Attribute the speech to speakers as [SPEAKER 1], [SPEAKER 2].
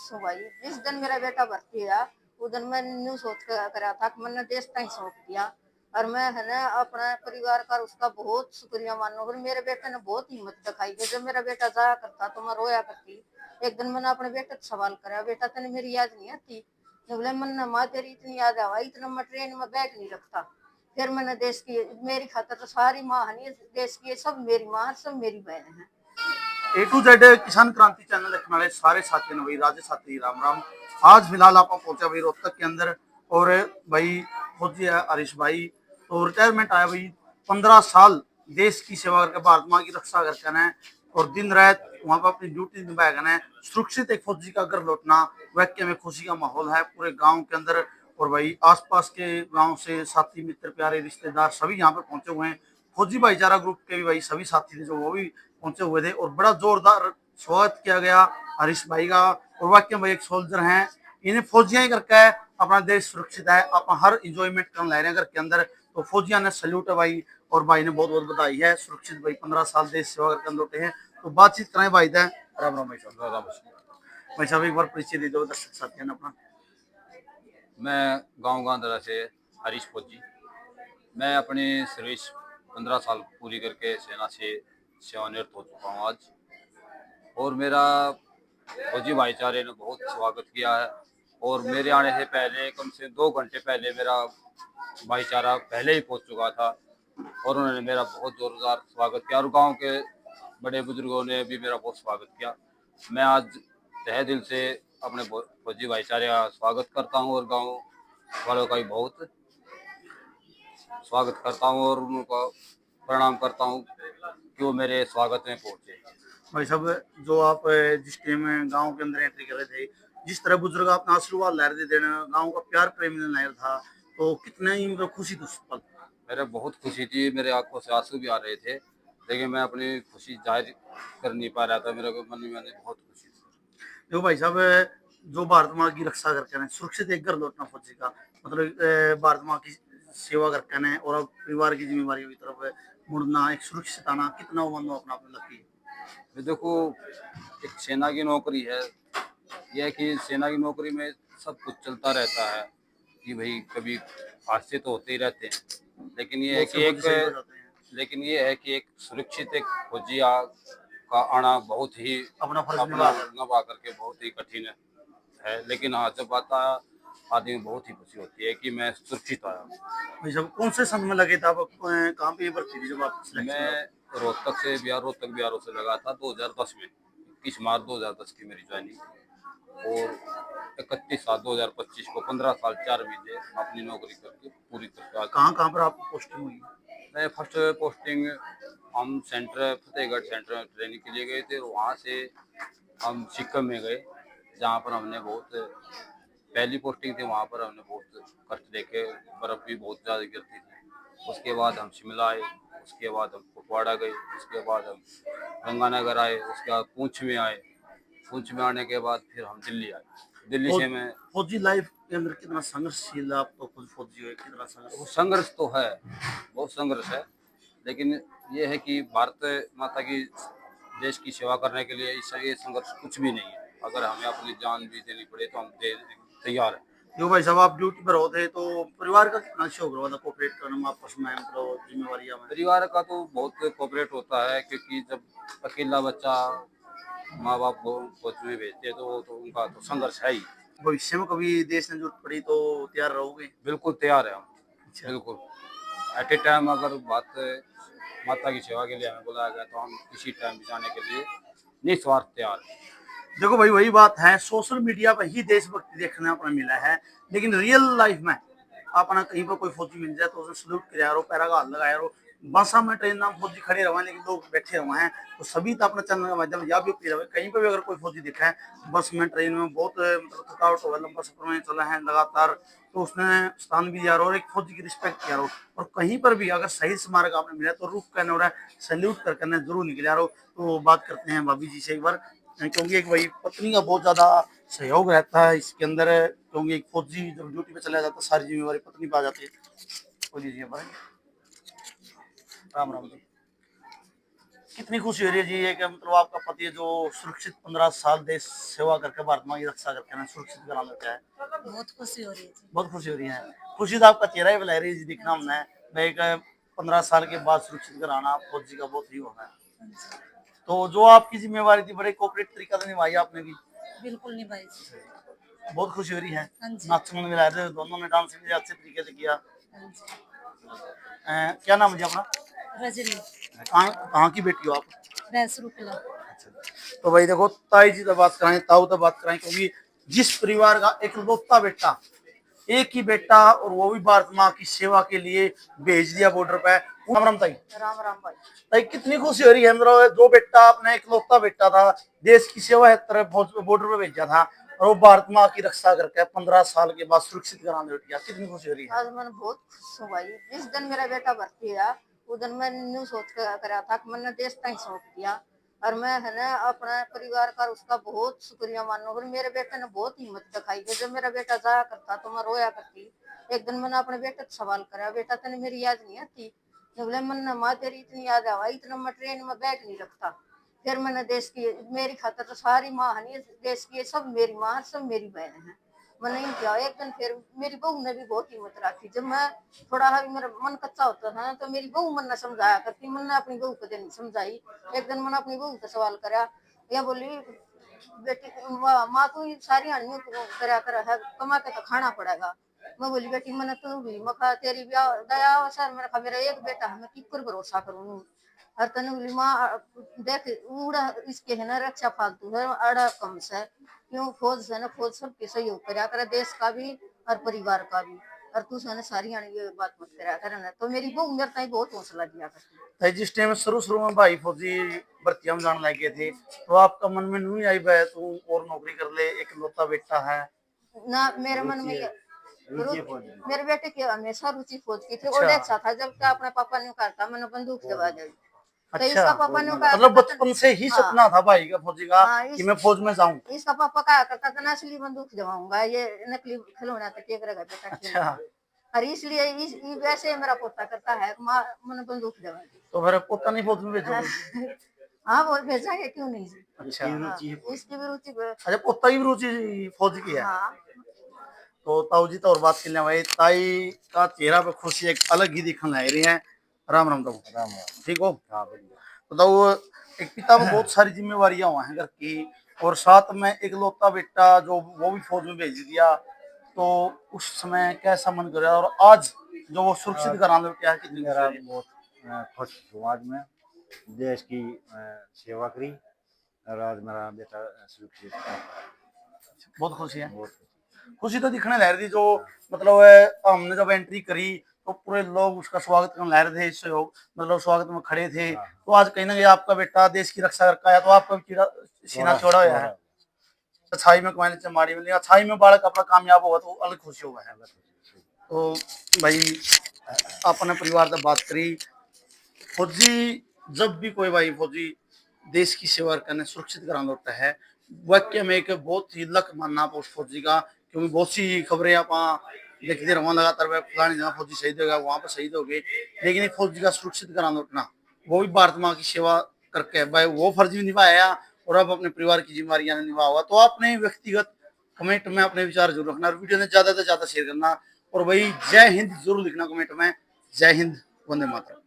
[SPEAKER 1] सो भाई जिस दिन मेरा बेटा भर्ती हुआ उस दिन मैं न्यू सोच कर करा था कि मैंने देश का ही सौंप दिया। और मैं है ना अपना परिवार का उसका बहुत शुक्रिया मानो। और मेरे बेटे ने बहुत हिम्मत दिखाई कि जब मेरा बेटा जाया करता तो मैं रोया करती। एक दिन मैंने अपने बेटे से सवाल करा, बेटा तेने मेरी याद नहीं आती? तो बोले मन्ना माँ तेरी इतनी याद आवा, इतना मैं ट्रेन में बैग नहीं रखता। फिर मैंने देश की मेरी खातर तो सारी माँ है देश की, सब मेरी माँ है, सब मेरी बहन है।
[SPEAKER 2] ए टू जेड किसान क्रांति चैनल देखने वाले सारे साथियों ने भाई राजे साथी राम राम। आज फिलहाल आप पहुंचा भाई रोहतक के अंदर और भाई फौजी है हरीश भाई तो रिटायरमेंट आया भाई 15 साल देश की सेवा करके भारत माँ की रक्षा करके है और दिन रात वहां पर अपनी ड्यूटी निभाएगा है। सुरक्षित एक फौजी का घर लौटना वाकई में खुशी का माहौल है पूरे गांव के अंदर। और भाई आसपास के गांव से साथी मित्र प्यारे रिश्तेदार सभी यहाँ पर पहुंचे हुए हैं। फौजी भाईचारा ग्रुप के भी भाई सभी साथी थे जो वो भी पहुंचे हुए थे और बड़ा जोरदार स्वागत किया गया हरीश भाई का। और वाकई भाई एक सोल्जर हैं, इन्हें फौजियां ही करके अपना देश सुरक्षित है, अपना हर इंजॉयमेंट कर ले रहे हैं घर के अंदर। तो फौजियां ने सल्यूट है भाई और भाई ने बहुत बहुत बधाई है। सुरक्षित भाई 15 साल देश सेवा करके अंदर लौटे हैं। तो बातचीत करें भाई थे। राम राम भाई साहब। भाई साहब एक बार परिचय दे दो दर्शक साथियों ने अपना।
[SPEAKER 3] मैं गांव गांधरा से हरीश फौजी। मैं अपनी सर्विस 15 साल पूरी करके सेना से सेवानिवृत्त हो चुका हूँ आज। और मेरा फौजी भाईचारे ने बहुत स्वागत किया है। और मेरे आने से पहले कम से 2 घंटे पहले मेरा भाईचारा पहले ही पहुंच चुका था और उन्होंने मेरा बहुत जोरदार स्वागत किया और गांव के बड़े बुजुर्गों ने भी मेरा बहुत स्वागत किया। मैं आज तहे दिल से अपने फौजी भाईचारे का स्वागत करता हूं और गांव वालों का भी बहुत स्वागत करता हूं और उनको प्रणाम करता हूं कि वो मेरे स्वागत में पहुंचे।
[SPEAKER 2] भाई साहब जो आप जिस टाइम गांव के अंदर एंट्री कर रहे थे, जिस तरह बुजुर्ग अपना आशीर्वाद ला रहे थे देना गांव का प्यार प्रेम लहर था, तो कितना ही मतलब खुशी थी उस पल।
[SPEAKER 3] मेरे बहुत खुशी थी, मेरे आंखों से आंसू भी आ रहे थे लेकिन मैं अपनी खुशी जाहिर कर नहीं पा रहा था। मेरे मन में बहुत खुशी थी।
[SPEAKER 2] देखो भाई साहब जो भारत माँ की रक्षा करके ना सुरक्षित एक घर लौटना फौजी का मतलब भारत माँ की सेवा करके ना और अब परिवार की जिम्मेवारी की तरफ मुड़ना एक सुरक्षित आना कितना वो मानो अपना अपने लगती है।
[SPEAKER 3] देखो, एक सेना की नौकरी है, यह है कि सेना की नौकरी में सब कुछ चलता रहता है कि भाई कभी हादसे तो होते ही रहते हैं लेकिन ये है
[SPEAKER 2] बहुत से
[SPEAKER 3] कि
[SPEAKER 2] फौजी शहीद हो जाते हैं।
[SPEAKER 3] एक सुरक्षित एक फौजिया का आना बहुत ही
[SPEAKER 2] अपना फर्ज
[SPEAKER 3] अपना
[SPEAKER 2] निभा
[SPEAKER 3] निभा करके बहुत ही कठिन है। लेकिन हाँ, जब आता आदमी बहुत ही खुशी होती है कि मैं सुरक्षित आया।
[SPEAKER 2] भाई साहब कौन से सन में लगे थे आप कहाँ पे ये भर्ती थी जब आप सिलेक्शन हुआ?
[SPEAKER 3] मैं रोहतक बिहारों से लगा था 2010 में। 21 मार्च 2010 की मेरी ज्वाइनिंग और 31/7/2025 को 15 साल 4 महीने अपनी नौकरी करके पूरी करके आज।
[SPEAKER 2] कहाँ पर आप पोस्टिंग हुई?
[SPEAKER 3] मैं फर्स्ट पोस्टिंग हम सेंटर फतेहगढ़ सेंटर में ट्रेनिंग के लिए गए थे और वहाँ से हम सिक्किम में गए जहाँ पर हमने बहुत पहली पोस्टिंग थी। वहाँ पर हमने बहुत कष्ट देखे, बर्फ़ भी बहुत ज़्यादा गिरती थी। उसके बाद हम शिमला आए, उसके बाद हम कुपवाड़ा गए, उसके बाद हम गंगानगर आए, उसके बाद पुंछ में आए। पुंछ में आने के बाद फिर हम दिल्ली आए। दिल्ली से मैं
[SPEAKER 2] फौजी लाइफ के अंदर कितना संघर्षशील आप तो खुद फौजी हो कितना
[SPEAKER 3] वो
[SPEAKER 2] संघर्ष।
[SPEAKER 3] संघर्ष तो है, बहुत संघर्ष है। लेकिन ये है कि भारत माता की देश की सेवा करने के लिए ये संघर्ष कुछ भी नहीं है। अगर हमें अपनी जान भी देनी पड़े तो हम दे तैयार हैं।
[SPEAKER 2] जो भाई साहब आप ड्यूटी पर होते तो परिवार का कितना शौक रहा था कोऑपरेट करने में आपस में मतलब जिम्मेवारी में।
[SPEAKER 3] परिवार का तो बहुत कोऑपरेट होता है क्योंकि जब अकेला बच्चा माँ बाप को फौज में भेजते हैं तो उनका तो संघर्ष है ही।
[SPEAKER 2] भविष्य में कभी देश ने जरूरत पड़ी तो तैयार रहोगे?
[SPEAKER 3] बिल्कुल तैयार है हम,
[SPEAKER 2] अच्छा।
[SPEAKER 3] बिल्कुल। एट ए टाइम अगर बात माता की सेवा के लिए हमें बुलाया गया तो हम किसी टाइम भी जाने के लिए निस्वार्थ तैयार हैं।
[SPEAKER 2] देखो भाई वही बात है सोशल मीडिया पर ही देशभक्ति देखने अपना मिला है लेकिन रियल लाइफ में अपना कहीं पर कोई फौजी मिल जाए तो उसे सल्यूट किया यारो पैरा का हाथ लगाया यारो। बसा में ट्रेन नाम फौजी खड़े रहे हैं लेकिन लोग बैठे हुए हैं तो सभी तो अपने चैनल के माध्यम या भी रहे कहीं पर भी अगर कोई फौजी दिखा है बस में ट्रेन में बहुत मतलब थकावट हो लंबा सफर में चला है लगातार तो उसने स्थान भी दिया और एक फौजी की रिस्पेक्ट किया और कहीं पर भी अगर सही स्मारक आपने मिला तो रुक करने और सल्यूट करके जरूर निकले यारो। तो बात करते हैं भाभी जी से एक बार क्योंकि एक भाई पत्नी का बहुत ज्यादा सहयोग रहता है इसके अंदर क्योंकि एक फौजी जब ड्यूटी पे चला जाता है सारी जिम्मेवारी पत्नी पे आ जाती है। बोलिए जी भाई। राम राम जी। कितनी खुशी हो रही है जी ये कि मतलब आपका पति है जो सुरक्षित 15 साल देश सेवा करके भारत माँ की रक्षा करके ना सुरक्षित करा लेता है।
[SPEAKER 4] बहुत खुशी हो रही है जी।
[SPEAKER 2] बहुत खुशी हो रही है। खुशी तो आपका चेहरा ही बता रही है जी दिखना हमने। मैं एक 15 साल के बाद सुरक्षित कराना फौजी का बहुत ही होना है।
[SPEAKER 4] हाँ जी,
[SPEAKER 2] तो जो आपकी जिम्मेवारी थी बड़े कोऑपरेट तरीका से निभाई आपने भी।
[SPEAKER 4] बिल्कुल नहीं भाई जी।
[SPEAKER 2] बहुत खुशी हो रही है।
[SPEAKER 4] हाँ जी,
[SPEAKER 2] नाचने में मिला थे दोनों ने डांस भी अच्छे तरीके से किया।
[SPEAKER 4] हाँ जी।
[SPEAKER 2] क्या नाम है जी अपना?
[SPEAKER 4] रजनी,
[SPEAKER 2] कहाँ कहाँ की बेटी हो आप?
[SPEAKER 4] भैंसरू किला।
[SPEAKER 2] तो भाई देखो ताई जी तो बात कराएं ताऊ तो बात कराएं क्योंकि जिस परिवार का एक लौता बेटा एक ही बेटा और वो भी भारत माँ की सेवा के लिए भेज दिया बॉर्डर पे। राम राम ताई।
[SPEAKER 1] राम राम भाई।
[SPEAKER 2] ताई कितनी खुशी हो रही है मतलब जो बेटा अपना एक लौता बेटा था देश की सेवा है तरह बॉर्डर पे भेजा था और वो भारत माँ की रक्षा करके 15 साल के बाद सुरक्षित कराने लौट गया। कितनी खुशी हो रही है।
[SPEAKER 1] आज मैं बहुत खुश हूँ भाई। जिस दिन मेरा बेटा भर्ती हुआ उस दिन मैं न्यू सोच कर करा था कि मैंने देश का ही सौंप दिया। और मैं है ना अपना परिवार का उसका बहुत शुक्रिया मानो। और मेरे बेटे ने बहुत हिम्मत दिखाई कि जब मेरा बेटा जाया करता तो मैं रोया करती। एक दिन मैंने अपने बेटे से सवाल करा, बेटा तेने मेरी याद नहीं आती? तो बोले मन माँ तेरी इतनी याद आवा, इतना मैं ट्रेन में बैग नहीं रखता। फिर मैंने देश की मेरी खातर तो सारी माँ है देश की, सब मेरी माँ सब मेरी बहन है। मैंने नहीं किया। एक दिन फिर मेरी बहू ने भी बहुत हिम्मत रखी। जब मैं थोड़ा सा मेरा मन कच्चा होता था ना तो मेरी बहू मन ने समझाया करती। मैंने अपनी बहू को नहीं समझाई। एक दिन मैंने अपनी बहू से सवाल करा, या बोली बेटी माँ तू सारी आनियों करा कर है कमा के तो खाना पड़ेगा। मैं बोली बेटी मैंने तू भी मखा तेरी भी दया सर मेरा खा मेरा एक बेटा है मैं किपर भरोसा करूँ। हर तने बोली माँ देख उड़ा इसके है ना रक्षा फालतू है अड़ा कम से क्यों फौज से ना फौज सबके सहयोग करा कर देश का भी और परिवार का भी। और तू से ना सारी आने ये बात मत करा कर ना। तो मेरी बहू मेरे ताई बहुत हौसला दिया करती।
[SPEAKER 2] ताई जिस टाइम शुरू शुरू में भाई फौजी भर्ती हम जाने लगे थे तो आपका मन में नहीं आई भाई तू और नौकरी कर ले एक लौता बेटा है।
[SPEAKER 1] ना मेरे मन में ये मेरे बेटे की हमेशा रुचि फौज की थी। और
[SPEAKER 2] अच्छा
[SPEAKER 1] अच्छा था जब क्या अपने पापा ने कहा था मैंने बंदूक दबा दी। तो
[SPEAKER 2] अच्छा
[SPEAKER 1] इसका पापा ने कहा
[SPEAKER 2] मतलब
[SPEAKER 1] करता
[SPEAKER 2] बचपन
[SPEAKER 1] था।
[SPEAKER 2] से ही
[SPEAKER 1] हाँ
[SPEAKER 2] सपना था भाई का फौजी का
[SPEAKER 1] हाँ
[SPEAKER 2] कि मैं फौज में जाऊं।
[SPEAKER 1] इसका पापा कहा करता था ना असली बंदूक जमाऊंगा ये नकली खिलौना तो टेक रहेगा बेटा क्यों।
[SPEAKER 2] अच्छा
[SPEAKER 1] और इसलिए वैसे मेरा पोता करता है माँ मैंने बंदूक जमा दी।
[SPEAKER 2] तो फिर पोता नहीं फौज में भेजोगे?
[SPEAKER 1] हाँ वो भेजेंगे क्यों नहीं जी।
[SPEAKER 2] अच्छा
[SPEAKER 1] हाँ, इसकी भी रुचि
[SPEAKER 2] अच्छा पोता की भी रुचि फौज की है।
[SPEAKER 1] हाँ
[SPEAKER 2] तो ताऊ जी तो और बात कर ले भाई ताई का चेहरा पे खुशी एक अलग ही दिखने लग रही है। राम राम ताऊ। राम राम ठीक हो? हाँ बढ़िया। तो ताऊ एक पिता में बहुत सारी जिम्मेवारियां हुआ हैं घर की और साथ में एक लौता बेटा जो वो भी फौज में भेज दिया तो उस समय कैसा मन कर रहा और आज जो वो सुरक्षित कराने में क्या है कितनी
[SPEAKER 5] मेरा
[SPEAKER 2] खुशी है?
[SPEAKER 5] बहुत खुश हूँ आज मैं देश की सेवा करी और आज मेरा बेटा सुरक्षित है।
[SPEAKER 2] बहुत खुशी है।
[SPEAKER 5] बहुत
[SPEAKER 2] खुशी तो दिखने लग रही थी जो मतलब हमने जब एंट्री करी तो पूरे लोग उसका स्वागत करने लग रहे थे सहयोग मतलब स्वागत में खड़े थे। तो आज कहीं ना कहीं आपका बेटा देश की रक्षा करके आया तो आपका सीना चौड़ा हुआ है। अच्छाई में कमाने से माड़ी में अच्छाई में बालक अपना कामयाब होगा तो अलग खुशी होगा है। तो भाई अपने परिवार से बात करी फौजी जब भी कोई भाई फौजी देश की सेवा करने सुरक्षित कराना होता है वाक्य में एक बहुत ही लक मानना आप उस फौजी का क्योंकि बहुत सी खबरें आप देखते रहो लगातार फलानी जगह फौजी शहीद हो गया वहां पर शहीद हो गए लेकिन एक फौजी का सुरक्षित कराना उठना वो भी भारत माँ की सेवा करके भाई वो फर्ज भी निभाया और अब अपने परिवार की जिम्मेदारियां निभा हुआ। तो आपने व्यक्तिगत कमेंट में अपने विचार जरूर रखना और वीडियो ने ज्यादा से ज्यादा शेयर करना और भाई जय हिंद जरूर लिखना कमेंट में। जय हिंद वंदे मातरम।